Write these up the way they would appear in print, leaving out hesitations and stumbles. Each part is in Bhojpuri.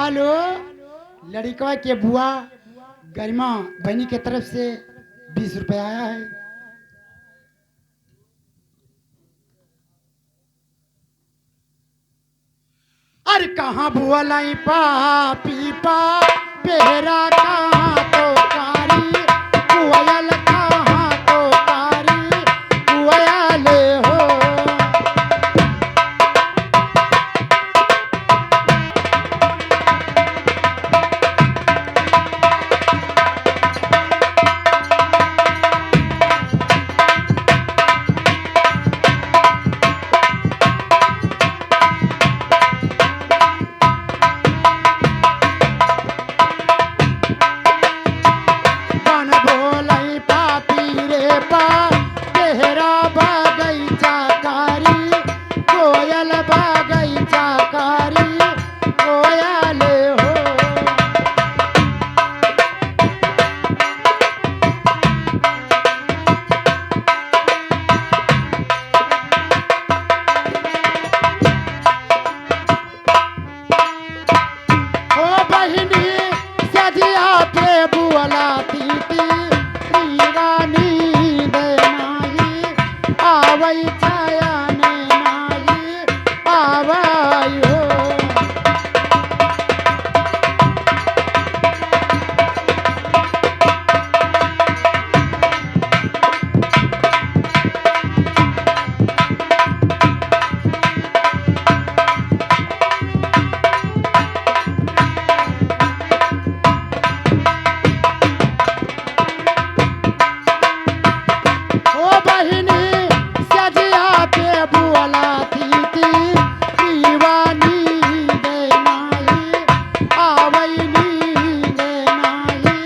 हेलो, लड़िकवा के बुआ गरिमा बहनी के तरफ से 20 रुपए आया है। अरे कहाँ बुआ लाई पापी पा पेहरा कहाँ तो कारी बुआयल कहाँ तो कारी बुआयाले हो। बन भोलाई पापी रे पा तेहरा बगैचा कारी कोयल बगैचा कारी कोयले हो। ओ बहिनी सजिया पे बुअला तीती रानी दे नाई आवई छाया ने नाई आवई हो। ओ बहिनी सजिया पे बुअला तीती दीवानी दे नाई आवई नी दे नाई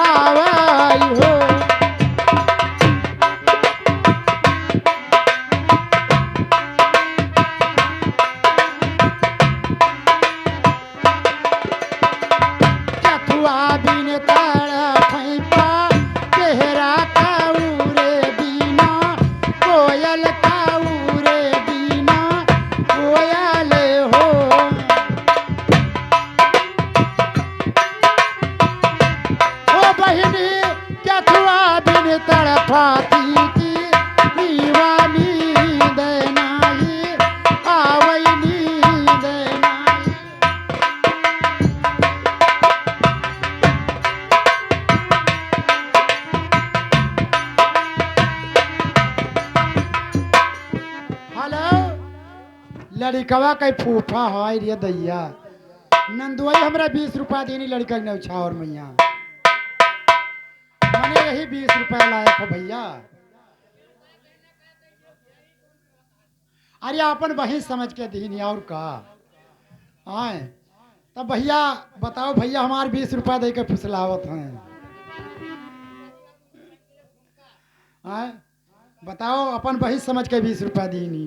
आवई हो। कथुआ बिन तड़फैपा तेहरा काऊरे बीना कोयल काऊरे बीना कोयले हो। ओ बहिनी कथुआ बिन तड़फाती की दीवानी दे नाई आवई नी दे नाई। हेलो, लड़िकवा के फूफा है रे दैया नंदुआई हमरा 20 रुपया देनी लड़का ने उछा और मैया मने यही 20 रुपया लायक हो भैया। अरे अपन बहिन समझ के दीनी और का आए तब भैया बताओ भैया हमार 20 रुपया दे के फुसलावत हैं। आए बताओ अपन बहिन समझ के 20 रुपया दीनी।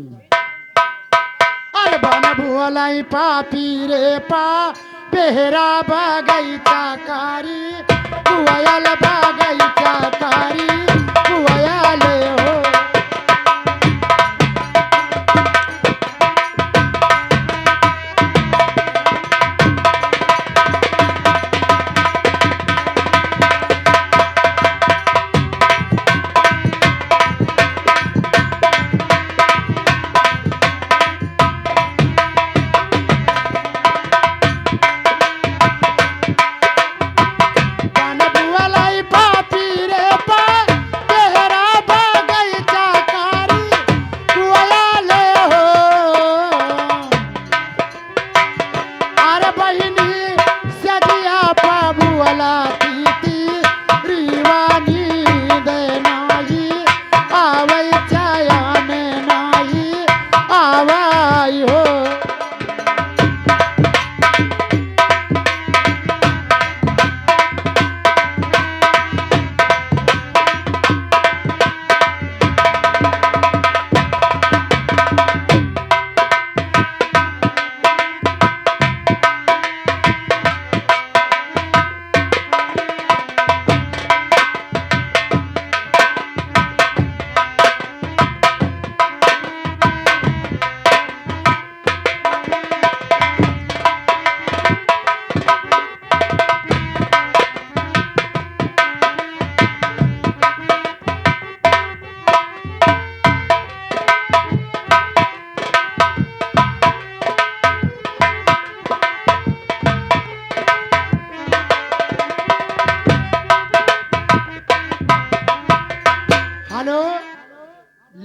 अरे बन भुअलाई पापी रे पा पेहरा बगैचा कारी कुआयल बगैचा कारी कुआयले हो। बन भुअलाई पापी रे पा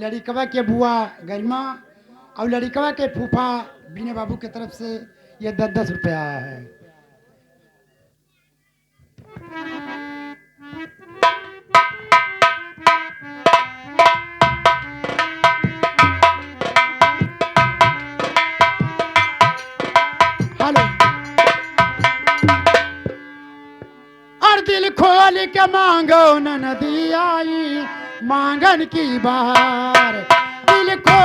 लड़िकवा के बुआ गरिमा और लड़िकवा के फूफा बीने बाबू की तरफ से ये 10-10 रुपया आया है। हेलो। और दिल खोल के मांगो न नदी आई मांगन की बार दिल खोल